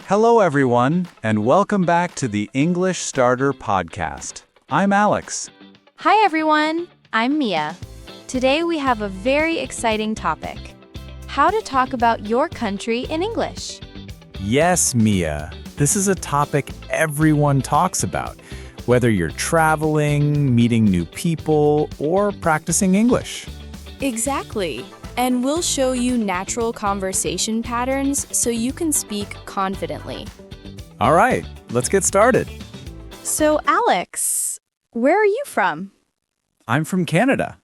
Hello, everyone, and welcome back to the English Starter Podcast. I'm Alex. Hi, everyone. I'm Mia. Today we have a very exciting topic: how to talk about your country in English. Yes, Mia. This is a topic everyone talks about, whether you're traveling, meeting new people, or practicing English. Exactly. And we'll show you natural conversation patterns so you can speak confidently. All right, let's get started. So, Alex, where are you from? I'm from Canada.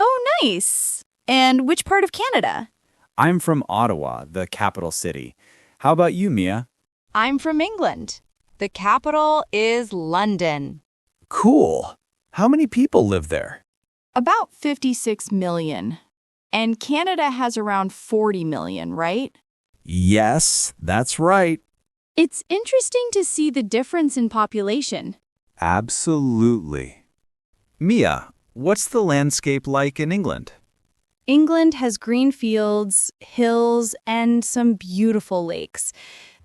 Oh, nice. And which part of Canada? I'm from Ottawa, the capital city. How about you, Mia? I'm from England. The capital is London. Cool. How many people live there? About 56 million. And Canada has around 40 million, right? Yes, that's right. It's interesting to see the difference in population. Absolutely. Mia, what's the landscape like in England? England has green fields, hills, and some beautiful lakes.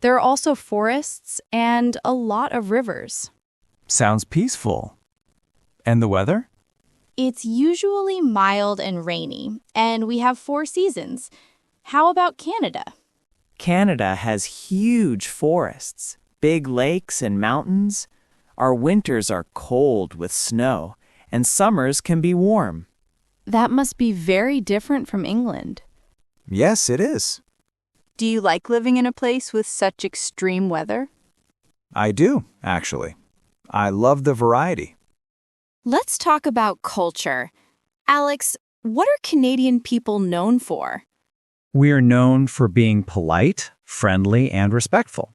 There are also forests and a lot of rivers. Sounds peaceful. And the weather? It's usually mild and rainy, and we have 4 seasons. How about Canada? Canada has huge forests, big lakes and mountains. Our winters are cold with snow, and summers can be warm. That must be very different from England. Yes, it is. Do you like living in a place with such extreme weather? I do, actually. I love the variety. Let's talk about culture. Alex, what are Canadian people known for? We are known for being polite, friendly, and respectful.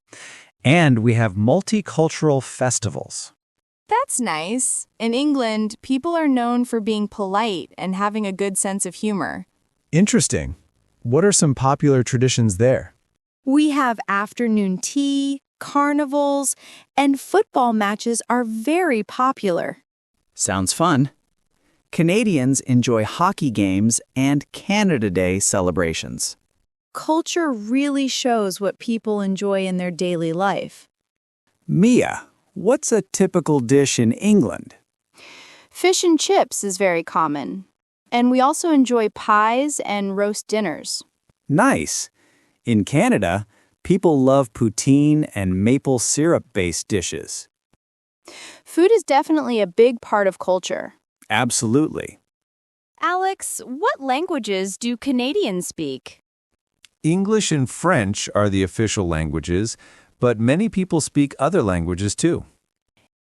And we have multicultural festivals. That's nice. In England, people are known for being polite and having a good sense of humor. Interesting. What are some popular traditions there? We have afternoon tea, carnivals, and football matches are very popular. Sounds fun. Canadians enjoy hockey games and Canada Day celebrations. Culture really shows what people enjoy in their daily life. Mia, what's a typical dish in England? Fish and chips is very common. And we also enjoy pies and roast dinners. Nice. In Canada, people love poutine and maple syrup-based dishes. Food is definitely a big part of culture. Absolutely. Alex, what languages do Canadians speak? English and French are the official languages, but many people speak other languages too.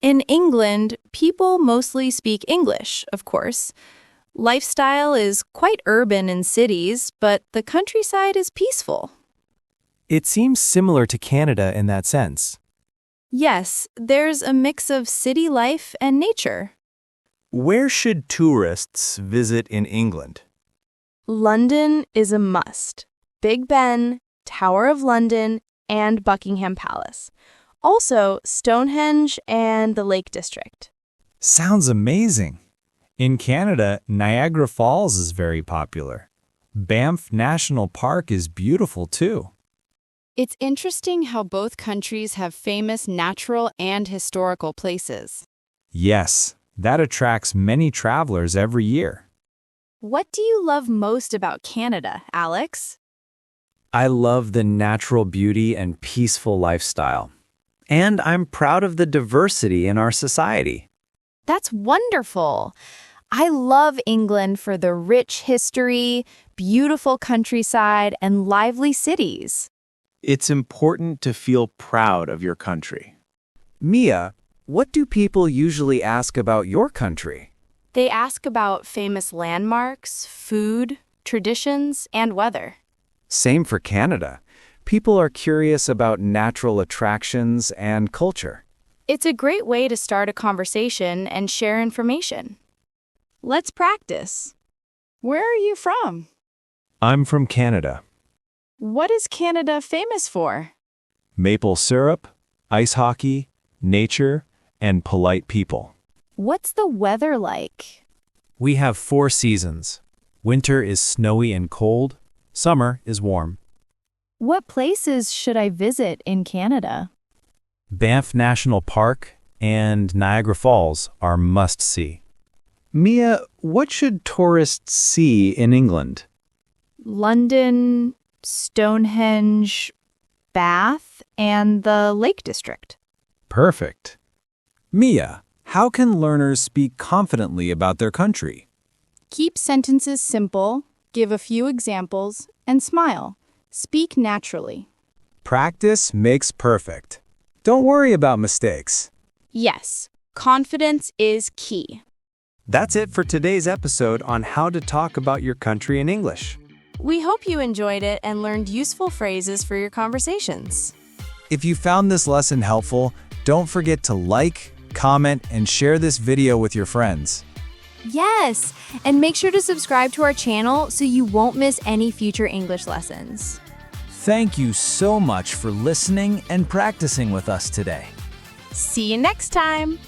In England, people mostly speak English, of course. Lifestyle is quite urban in cities, but the countryside is peaceful. It seems similar to Canada in that sense. Yes, there's a mix of city life and nature. Where should tourists visit in England? London is a must. Big Ben, Tower of London, and Buckingham Palace. Also, Stonehenge and the Lake District. Sounds amazing. In Canada, Niagara Falls is very popular. Banff National Park is beautiful too. It's interesting how both countries have famous natural and historical places. Yes, that attracts many travelers every year. What do you love most about Canada, Alex? I love the natural beauty and peaceful lifestyle. And I'm proud of the diversity in our society. That's wonderful. I love England for the rich history, beautiful countryside, and lively cities. It's important to feel proud of your country. Mia, what do people usually ask about your country? They ask about famous landmarks, food, traditions, and weather. Same for Canada. People are curious about natural attractions and culture. It's a great way to start a conversation and share information. Let's practice. Where are you from? I'm from Canada. What is Canada famous for? Maple syrup, ice hockey, nature, and polite people. What's the weather like? We have 4 seasons. Winter is snowy and cold. Summer is warm. What places should I visit in Canada? Banff National Park and Niagara Falls are must-see. Mia, what should tourists see in England? London, Stonehenge, Bath, and the Lake District. Perfect. Mia, how can learners speak confidently about their country? Keep sentences simple, give a few examples, and smile. Speak naturally. Practice makes perfect. Don't worry about mistakes. Yes, confidence is key. That's it for today's episode on how to talk about your country in English. We hope you enjoyed it and learned useful phrases for your conversations. If you found this lesson helpful, don't forget to like, comment, and share this video with your friends. Yes, and make sure to subscribe to our channel so you won't miss any future English lessons. Thank you so much for listening and practicing with us today. See you next time!